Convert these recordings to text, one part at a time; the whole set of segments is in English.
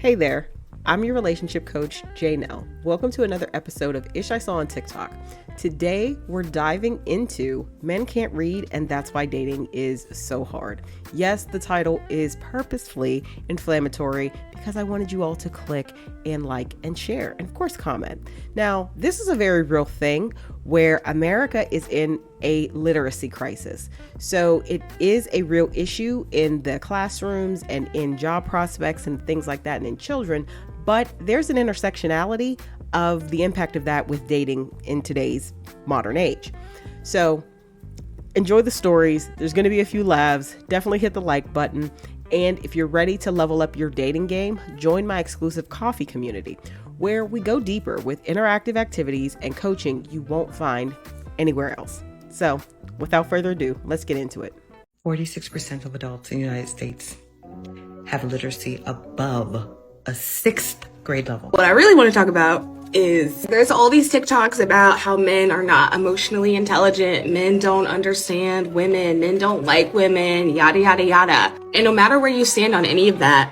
Hey there, I'm your relationship coach, Janelle. Welcome to another episode of Ish I Saw on TikTok. Today, we're diving into Men Can't Read and That's Why Dating is So Hard. Yes, the title is purposefully inflammatory because I wanted you all to click and like and share and of course comment. Now, this is a very real thing where America is in a literacy crisis. So it is a real issue in the classrooms and in job prospects and things like that and in children, but there's an intersectionality of the impact of that with dating in today's modern age. So enjoy the stories. There's going to be a few laughs. Definitely hit the like button. And if you're ready to level up your dating game, join my exclusive coffee community where we go deeper with interactive activities and coaching you won't find anywhere else. So without further ado, let's get into it. 46% of adults in the United States have literacy above a 6th grade level. What I really want to talk about is there's all these TikToks about how men are not emotionally intelligent, men don't understand women, men don't like women, yada, yada, yada. And no matter where you stand on any of that,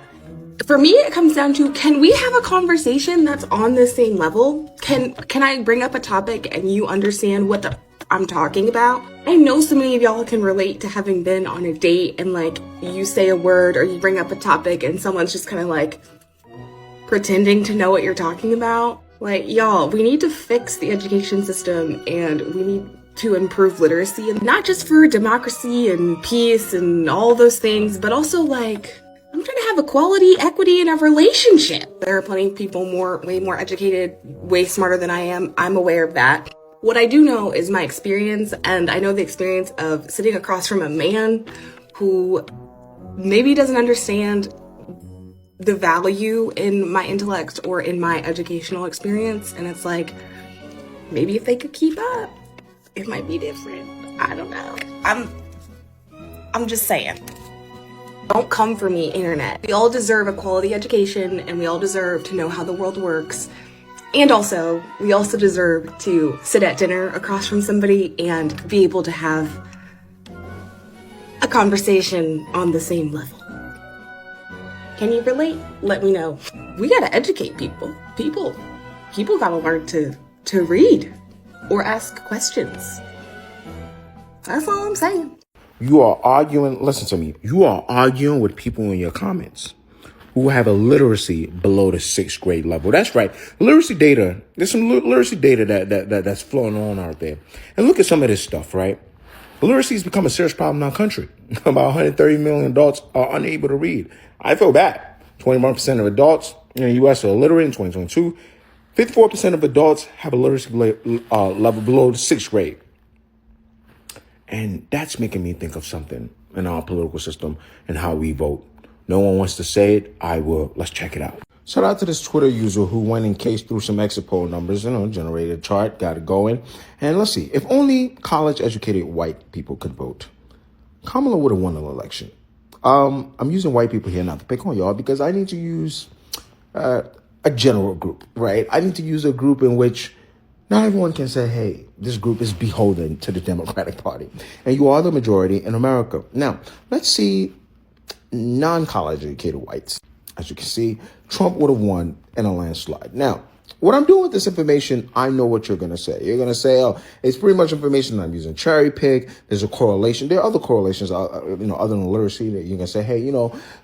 for me, it comes down to, can we have a conversation that's on the same level? Can I bring up a topic and you understand what I'm talking about? I know so many of y'all can relate to having been on a date and like you say a word or you bring up a topic and someone's just kind of like pretending to know what you're talking about. Like, y'all, we need to fix the education system and we need to improve literacy, and not just for democracy and peace and all those things, but also like, I'm trying to have equality, equity in a relationship. There are plenty of people way more educated, way smarter than I am. I'm aware of that. What I do know is my experience, and I know the experience of sitting across from a man who maybe doesn't understand the value in my intellect or in my educational experience. And it's like, maybe if they could keep up, it might be different. I don't know. I'm just saying. Don't come for me, internet. We all deserve a quality education and we all deserve to know how the world works. And also, we also deserve to sit at dinner across from somebody and be able to have a conversation on the same level. Can you relate? Let me know. We gotta educate people. People gotta learn to read or ask questions. That's all I'm saying. You are arguing, listen to me, you are arguing with people in your comments who have a literacy below the 6th grade level. That's right. Literacy data, there's some literacy data that's flowing on out there. And look at some of this stuff, right? Literacy has become a serious problem in our country. About 130 million adults are unable to read. I feel bad. 21% of adults in the U.S. are illiterate in 2022. 54% of adults have a literacy level below the 6th grade. And that's making me think of something in our political system and how we vote. No one wants to say it. I will. Let's check it out. Shout out to this Twitter user who went and cased through some exit poll numbers, generated a chart, got it going. And let's see, if only college educated white people could vote, Kamala would have won an election. I'm using white people here not to pick on y'all because I need to use a general group, right? I need to use a group in which not everyone can say, hey, this group is beholden to the Democratic Party. And you are the majority in America. Now, let's see non-college educated whites. As you can see, Trump would have won in a landslide. Now, what I'm doing with this information, I know what you're going to say. You're going to say, oh, it's pretty much information I'm using cherry pick. There's a correlation. There are other correlations, other than literacy that you're going to say, hey,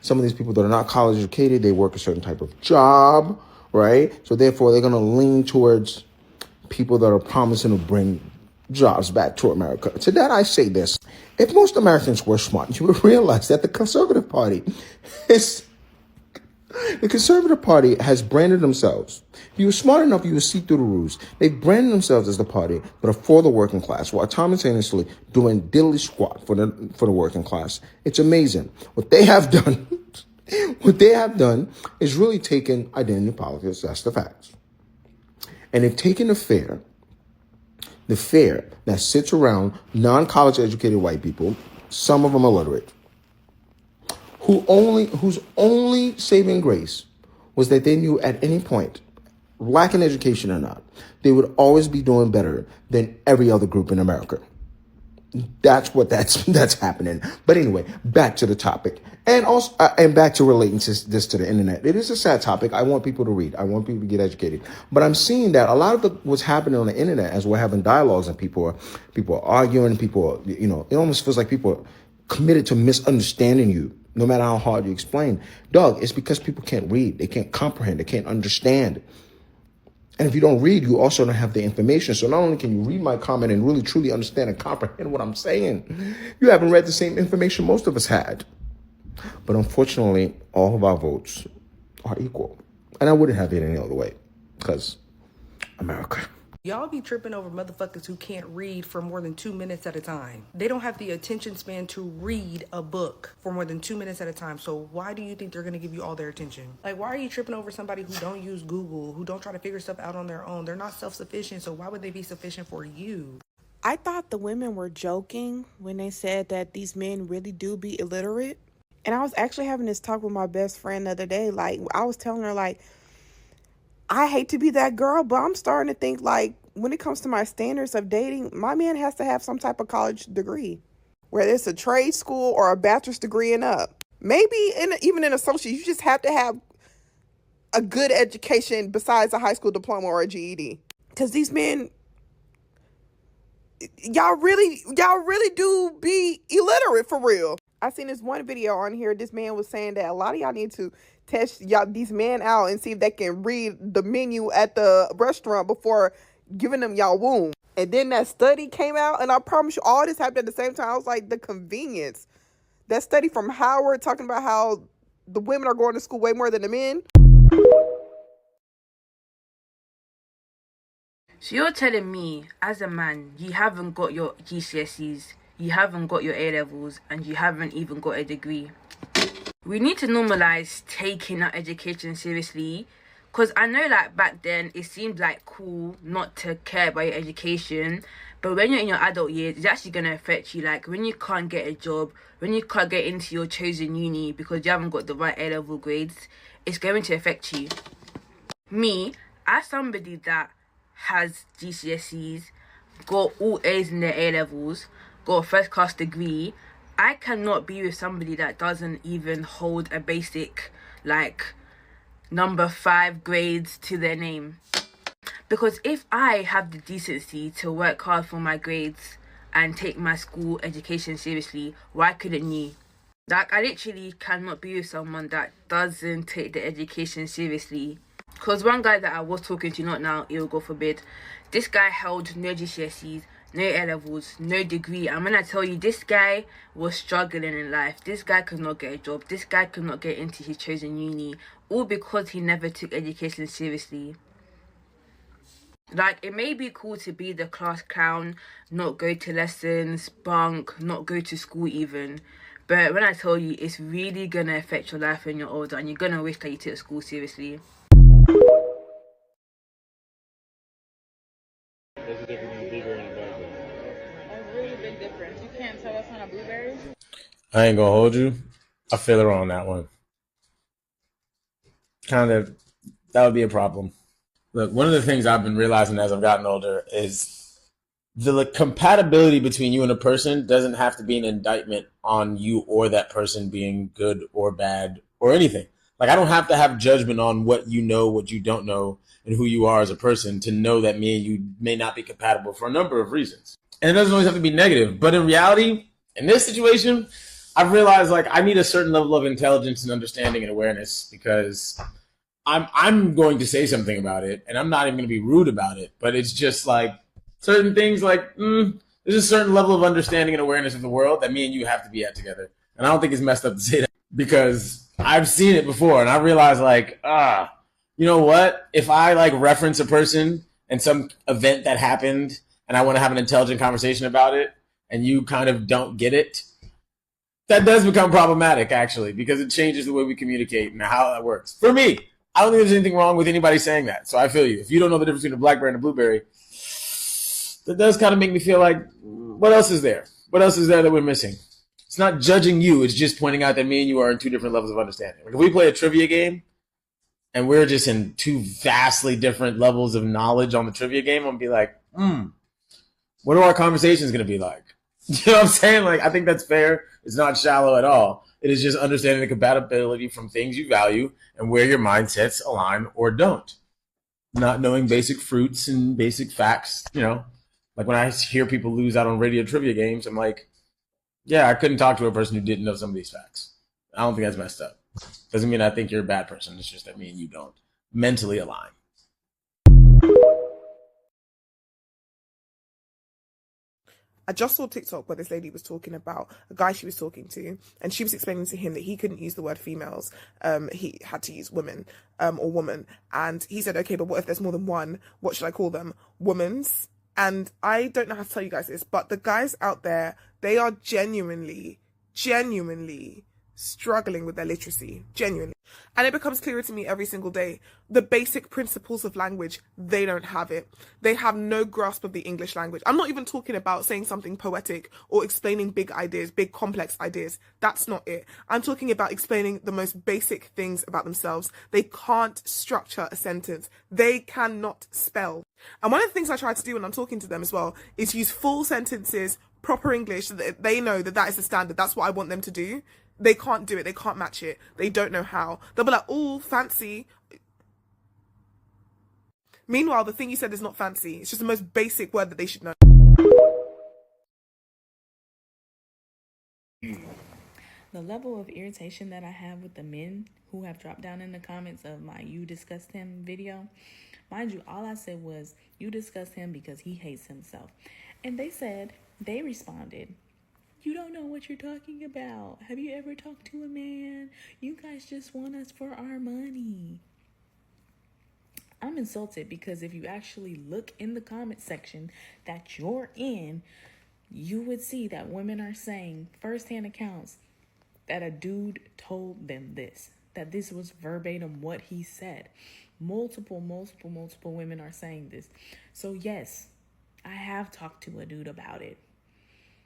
some of these people that are not college educated, they work a certain type of job, right? So therefore, they're going to lean towards people that are promising to bring jobs back to America. To that, I say this. If most Americans were smart, you would realize that the Conservative Party has branded themselves. If you were smart enough, you would see through the rules. They've branded themselves as the party that are for the working class, while simultaneously doing diddly squat for the working class. It's amazing. What they have done is really taken identity politics. That's the facts. And they've taken the fear that sits around non-college educated white people, some of them illiterate, whose only saving grace was that they knew at any point, lacking education or not, they would always be doing better than every other group in America. That's happening. But anyway, back to the topic, and also and back to relating this to the internet. It is a sad topic. I want people to read. I want people to get educated. But I'm seeing that a lot of what's happening on the internet, as we're having dialogues and people are arguing. People are, it almost feels like people are committed to misunderstanding you, no matter how hard you explain. Dog, it's because people can't read. They can't comprehend. They can't understand. And if you don't read, you also don't have the information. So not only can you read my comment and really truly understand and comprehend what I'm saying, you haven't read the same information most of us had. But unfortunately, all of our votes are equal. And I wouldn't have it any other way, because America. Y'all be tripping over motherfuckers who can't read for more than 2 minutes at a time. They don't have the attention span to read a book for more than 2 minutes at a time. So why do you think they're going to give you all their attention? Like, why are you tripping over somebody who don't use Google, who don't try to figure stuff out on their own? They're not self-sufficient, so why would they be sufficient for you? I thought the women were joking when they said that these men really do be illiterate. And I was actually having this talk with my best friend the other day. Like, I was telling her, like, I hate to be that girl, but I'm starting to think, like, when it comes to my standards of dating, my man has to have some type of college degree, whether it's a trade school or a bachelor's degree and up. Maybe even an associate, you just have to have a good education besides a high school diploma or a GED. Because these men, y'all really do be illiterate for real. I seen this one video on here. This man was saying that a lot of y'all need to test these men out and see if they can read the menu at the restaurant before giving them y'all womb. And then that study came out, and I promise you, all this happened at the same time. I was like, the convenience. That study from Howard talking about how the women are going to school way more than the men. So you're telling me, as a man, you haven't got your GCSEs, you haven't got your A-levels, and you haven't even got a degree. We need to normalize taking our education seriously. Because I know, like, back then, it seemed, like, cool not to care about your education. But when you're in your adult years, it's actually going to affect you. Like, when you can't get a job, when you can't get into your chosen uni because you haven't got the right A-level grades, it's going to affect you. Me, as somebody that has GCSEs, got all A's in their A-levels, got a first-class degree, I cannot be with somebody that doesn't even hold a basic, like, number 5 grades to their name. Because if I have the decency to work hard for my grades and take my school education seriously, why couldn't you? Like, I literally cannot be with someone that doesn't take the education seriously. Because one guy that I was talking to, not now, ill, God forbid, this guy held no GCSEs, no A-levels, no degree. And when I tell you, this guy was struggling in life. This guy could not get a job. This guy could not get into his chosen uni. All because he never took education seriously. Like, it may be cool to be the class clown, not go to lessons, bunk, not go to school even. But when I tell you, it's really going to affect your life when you're older, and you're going to wish that you took school seriously. There's a difference between a blueberry and a blackberry. A really big difference. You can't tell us on a blueberry? I ain't gonna hold you. I feel her on that one. That would be a problem. Look, one of the things I've been realizing as I've gotten older is the compatibility between you and a person doesn't have to be an indictment on you or that person being good or bad or anything. Like, I don't have to have judgment on what you know, what you don't know, and who you are as a person to know that me and you may not be compatible for a number of reasons. And it doesn't always have to be negative. But in reality, in this situation, I've realized, like, I need a certain level of intelligence and understanding and awareness, because I'm going to say something about it, and I'm not even going to be rude about it. But it's just like certain things, like, there's a certain level of understanding and awareness of the world that me and you have to be at together. And I don't think it's messed up to say that, because I've seen it before, and I realized, like, you know what? If I, like, reference a person and some event that happened, and I want to have an intelligent conversation about it, and you kind of don't get it, that does become problematic, actually, because it changes the way we communicate and how that works. For me, I don't think there's anything wrong with anybody saying that. So I feel you. If you don't know the difference between a blackberry and a blueberry, that does kind of make me feel like, what else is there? What else is there that we're missing? It's not judging you. It's just pointing out that me and you are in two different levels of understanding. Like, if we play a trivia game and we're just in two vastly different levels of knowledge on the trivia game, I'm going to be like, what are our conversations going to be like? You know what I'm saying? Like, I think that's fair. It's not shallow at all. It is just understanding the compatibility from things you value and where your mindsets align or don't. Not knowing basic fruits and basic facts, you know. Like when I hear people lose out on radio trivia games, I'm like, yeah, I couldn't talk to a person who didn't know some of these facts. I don't think that's messed up. Doesn't mean I think you're a bad person. It's just that me and you don't mentally align. I just saw TikTok where this lady was talking about a guy she was talking to, and she was explaining to him that he couldn't use the word females. He had to use women, or woman. And he said, okay, but what if there's more than one? What should I call them? Womans? And I don't know how to tell you guys this, but the guys out there, they are genuinely struggling with their literacy. Genuinely. And it becomes clearer to me every single day. The basic principles of language, they don't have it. They have no grasp of the English language. I'm not even talking about saying something poetic or explaining big ideas, big complex ideas. That's not it. I'm talking about explaining the most basic things about themselves. They can't structure a sentence. They cannot spell. And one of the things I try to do when I'm talking to them as well is use full sentences, proper English, so that they know that that is the standard. That's what I want them to do. They can't do it. They can't match it. They don't know how. They'll be like, oh, fancy. Meanwhile, the thing you said is not fancy. It's just the most basic word that they should know. The level of irritation that I have with the men who have dropped down in the comments of my "you discussed him" video. Mind you, all I said was, you discussed him because he hates himself. And they responded, you don't know what you're talking about. Have you ever talked to a man? You guys just want us for our money. I'm insulted because if you actually look in the comment section that you're in, you would see that women are saying firsthand accounts that a dude told them this, that this was verbatim what he said. Multiple women are saying this. So yes, I have talked to a dude about it.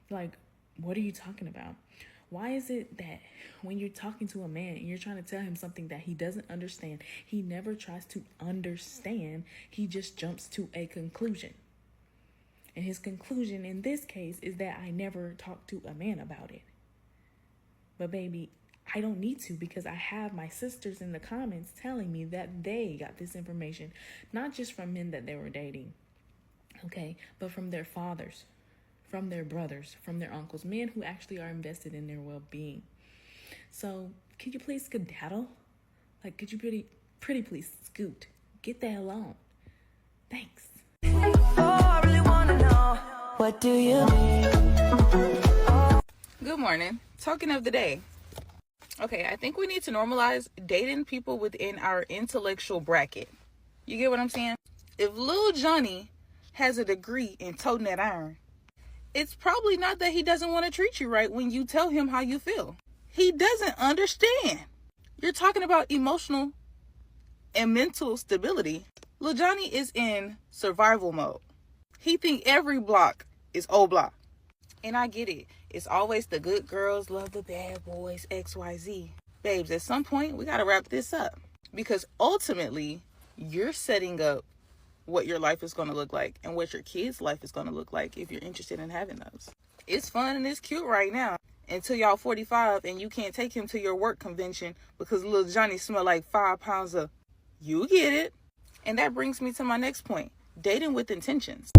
Like, what are you talking about? Why is it that when you're talking to a man and you're trying to tell him something that he doesn't understand, he never tries to understand, he just jumps to a conclusion? And his conclusion in this case is that I never talked to a man about it. But baby, I don't need to, because I have my sisters in the comments telling me that they got this information, not just from men that they were dating, okay, but from their fathers, from their brothers, from their uncles, men who actually are invested in their well-being. So could you please skedaddle? Like, could you pretty please scoot? Get the hell on. Thanks. I really wanna know, what do you mean? Good morning. Talking of the day. Okay, I think we need to normalize dating people within our intellectual bracket. You get what I'm saying? If Lil Johnny has a degree in toting that iron, it's probably not that he doesn't want to treat you right when you tell him how you feel. He doesn't understand. You're talking about emotional and mental stability. Lil Johnny is in survival mode. He think every block is old block. And I get it. It's always the good girls love the bad boys, XYZ. Babes, at some point, we got to wrap this up. Because ultimately, you're setting up what your life is going to look like and what your kids' life is going to look like if you're interested in having those. It's fun and it's cute right now until y'all 45 and you can't take him to your work convention because Lil Johnny smell like 5 pounds of, you get it. And that brings me to my next point, dating with intentions.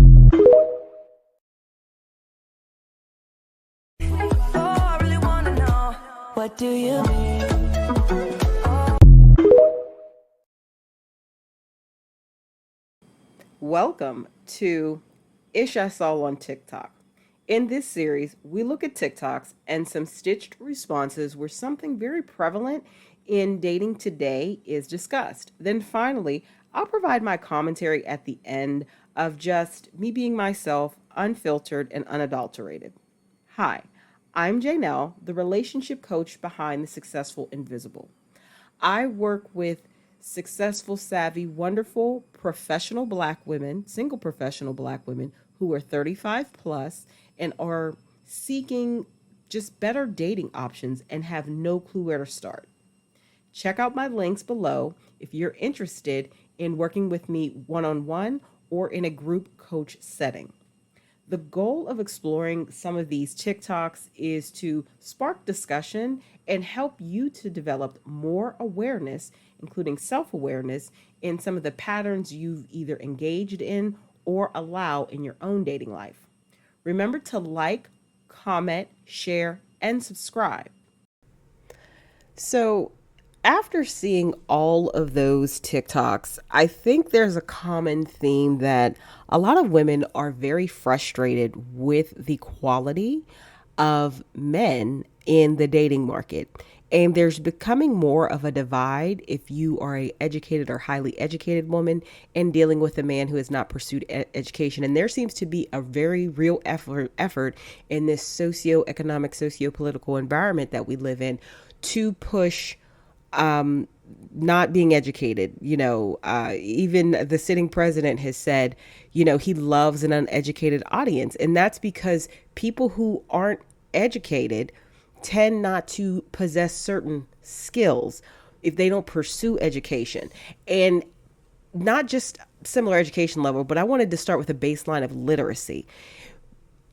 I really wanna know, what do you mean? Welcome to Ish I Saw on TikTok. In this series, we look at TikToks and some stitched responses where something very prevalent in dating today is discussed. Then finally, I'll provide my commentary at the end of just me being myself, unfiltered and unadulterated. Hi, I'm Janelle, the relationship coach behind The Successful Invisible. I work with successful, savvy, wonderful, professional Black women, single professional Black women who are 35 plus and are seeking just better dating options and have no clue where to start. Check out my links below if you're interested in working with me one-on-one or in a group coach setting. The goal of exploring some of these TikToks is to spark discussion and help you to develop more awareness, including self awareness, in some of the patterns you've either engaged in or allow in your own dating life. Remember to like, comment, share, and subscribe. So, after seeing all of those TikToks, I think there's a common theme that a lot of women are very frustrated with the quality of men in the dating market. And there's becoming more of a divide if you are a educated or highly educated woman and dealing with a man who has not pursued education. And there seems to be a very real effort in this socioeconomic, sociopolitical environment that we live in to push not being educated. Even the sitting president has said, he loves an uneducated audience. And that's because people who aren't educated tend not to possess certain skills if they don't pursue education. And not just similar education level, but I wanted to start with a baseline of literacy.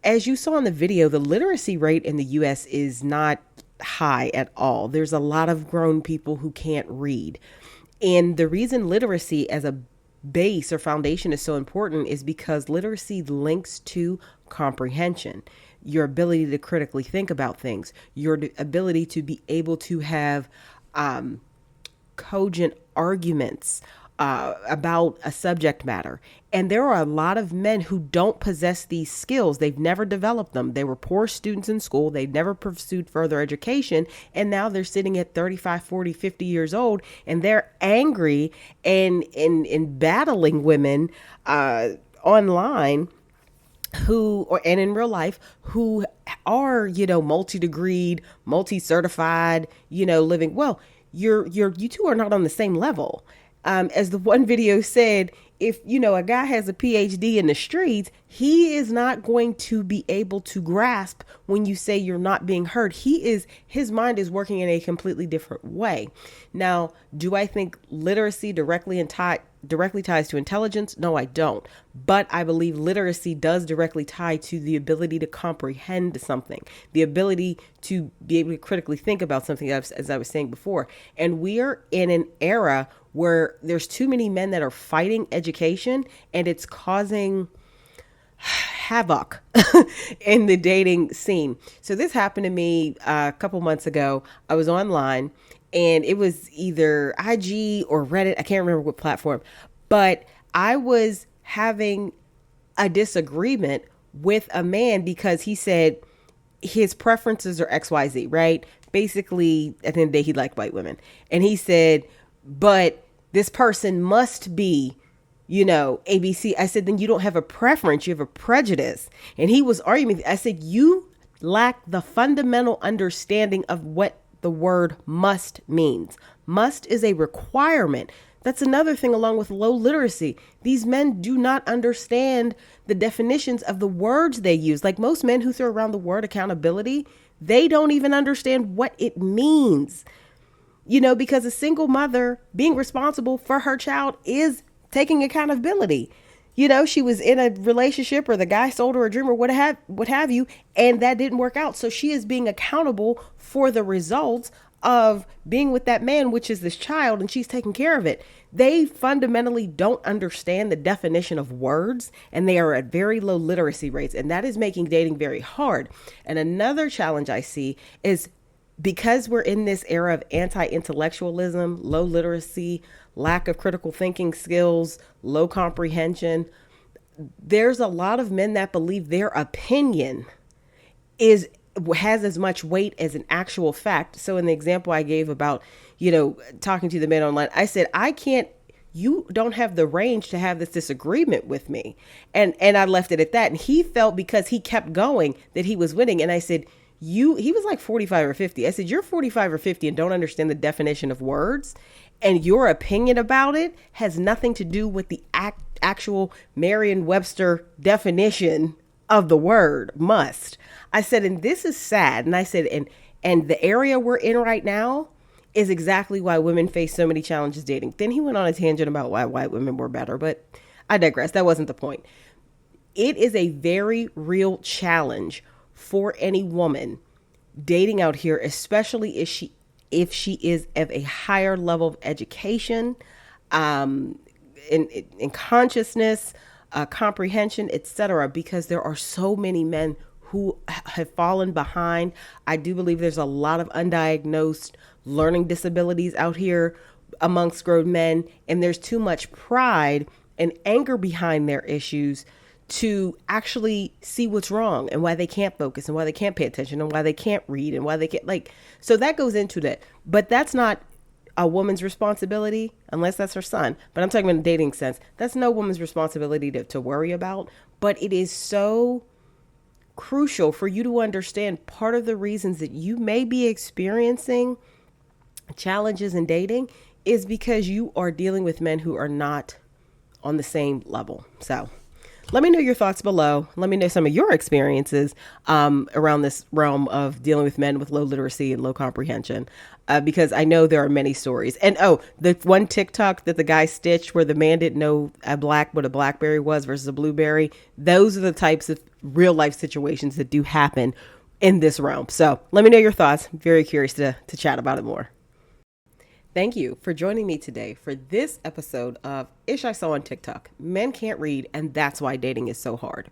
As you saw in the video, the literacy rate in the US is not high at all. There's a lot of grown people who can't read. And the reason literacy as a base or foundation is so important is because literacy links to comprehension, your ability to critically think about things, your ability to be able to have cogent arguments about a subject matter. And there are a lot of men who don't possess these skills. They've never developed them. They were poor students in school. They've never pursued further education. And now they're sitting at 35, 40, 50 years old, and they're angry and battling women online and in real life who are, multi-degreed, multi-certified, living. Well, you two are not on the same level. As the one video said, if, a guy has a PhD in the streets, he is not going to be able to grasp when you say you're not being heard. His mind is working in a completely different way. Now, do I think literacy directly ties to intelligence? No, I don't. But I believe literacy does directly tie to the ability to comprehend something, the ability to be able to critically think about something, as I was saying before. And we are in an era where there's too many men that are fighting education, and it's causing havoc in the dating scene. So this happened to me a couple months ago. I was online, and it was either IG or Reddit. I can't remember what platform, but I was having a disagreement with a man because he said his preferences are XYZ, right? Basically, at the end of the day, he liked white women. And he said, but this person must be, ABC. I said, then you don't have a preference, you have a prejudice. And he was arguing. I said, you lack the fundamental understanding of what the word must means. Must is a requirement. That's another thing along with low literacy. These men do not understand the definitions of the words they use. Like most men who throw around the word accountability, they don't even understand what it means. Because a single mother being responsible for her child is taking accountability. She was in a relationship or the guy sold her a dream or what have you, and that didn't work out. So she is being accountable for the results of being with that man, which is this child, and she's taking care of it. They fundamentally don't understand the definition of words, and they are at very low literacy rates, and that is making dating very hard. And another challenge I see is because we're in this era of anti-intellectualism, low literacy, lack of critical thinking skills, low comprehension, there's a lot of men that believe their opinion has as much weight as an actual fact. So in the example I gave about, talking to the men online, I said, you don't have the range to have this disagreement with me. And I left it at that. And he felt because he kept going that he was winning. And I said, he was like 45 or 50. I said, you're 45 or 50 and don't understand the definition of words. And your opinion about it has nothing to do with the actual Merriam-Webster definition of the word must. I said, and this is sad. And I said, and the area we're in right now is exactly why women face so many challenges dating. Then he went on a tangent about why white women were better, but I digress. That wasn't the point. It is a very real challenge for any woman dating out here, especially if she is of a higher level of education, in consciousness, comprehension, etc., because there are so many men who have fallen behind. I do believe there's a lot of undiagnosed learning disabilities out here amongst grown men, and there's too much pride and anger behind their issues to actually see what's wrong and why they can't focus and why they can't pay attention and why they can't read and why they can't, like, so that goes into that. But that's not a woman's responsibility unless that's her son. But I'm talking in a dating sense. That's no woman's responsibility to worry about. But it is so crucial for you to understand part of the reasons that you may be experiencing challenges in dating is because you are dealing with men who are not on the same level. So let me know your thoughts below. Let me know some of your experiences around this realm of dealing with men with low literacy and low comprehension, because I know there are many stories. And the one TikTok that the guy stitched where the man didn't know what a blackberry was versus a blueberry. Those are the types of real life situations that do happen in this realm. So let me know your thoughts. I'm very curious to chat about it more. Thank you for joining me today for this episode of Ish I Saw on TikTok. Men can't read, and that's why dating is so hard.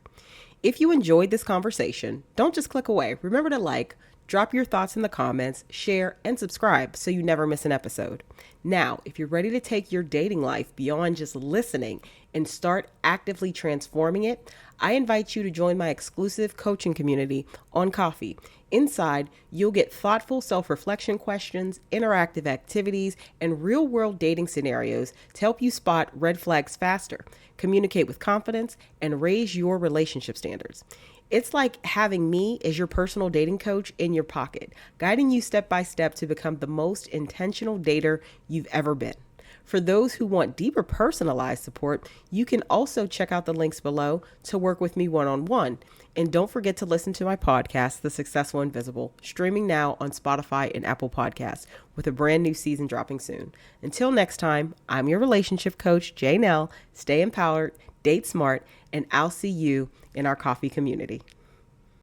If you enjoyed this conversation, don't just click away. Remember to like, drop your thoughts in the comments, share, and subscribe so you never miss an episode. Now, if you're ready to take your dating life beyond just listening and start actively transforming it, I invite you to join my exclusive coaching community on Coffee. Inside, you'll get thoughtful self-reflection questions, interactive activities, and real-world dating scenarios to help you spot red flags faster, communicate with confidence, and raise your relationship standards. It's like having me as your personal dating coach in your pocket, guiding you step by step to become the most intentional dater you've ever been. For those who want deeper personalized support, you can also check out the links below to work with me one-on-one. And don't forget to listen to my podcast, The Successful Invisible, streaming now on Spotify and Apple Podcasts, with a brand new season dropping soon. Until next time, I'm your relationship coach, Janelle. Stay empowered, date smart, and I'll see you in our coffee community.